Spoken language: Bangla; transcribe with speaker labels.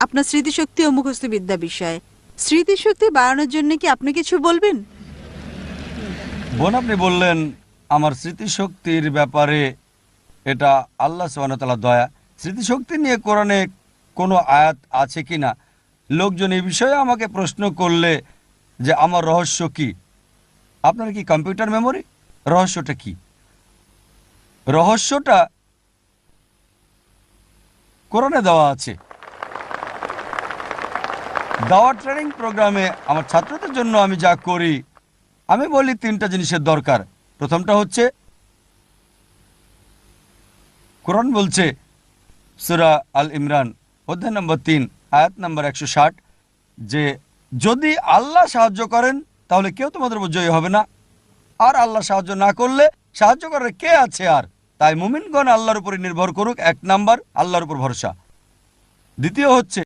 Speaker 1: আপনার স্মৃতিশক্তি ও মুখস্থবিদ্যা বিষয়ে। স্মৃতিশক্তি বাড়ানোর জন্য কি আপনি কিছু বলবেন?
Speaker 2: বোন, আপনি বললেন আমার স্মৃতিশক্তির ব্যাপারে, এটা আল্লাহ সুবহানাহু ওয়া তাআলার দয়া। স্মৃতিশক্তি নিয়ে কোরআনে কোনো আয়াত আছে কি না, লোকজন এই বিষয়ে আমাকে প্রশ্ন করলে যে আমার রহস্য কি। আপনার কি কম্পিউটার মেমোরি? রহস্যটা কি? রহস্যটা কোরআনে দেওয়া আছে। দাওয়া ট্রেনিং প্রোগ্রামে আমার ছাত্রদের জন্য আমি যা করি, আমি বলি তিনটা জিনিসের দরকার। প্রথমটা হচ্ছে, কোরআন বলছে সূরা আল ইমরান অধ্যায় নম্বর 3 আয়াত নম্বর 160 যে যদি আল্লাহ সাহায্য করেন তাহলে কেউ তোমাদের উপর জয়ী হবে না, আর আল্লাহ সাহায্য না করলে সাহায্য করার কে আছে আর। তাই মুমিনগণ আল্লাহর উপরে নির্ভর করুক, 1 নাম্বার আল্লাহর উপর ভরসা। দ্বিতীয় হচ্ছে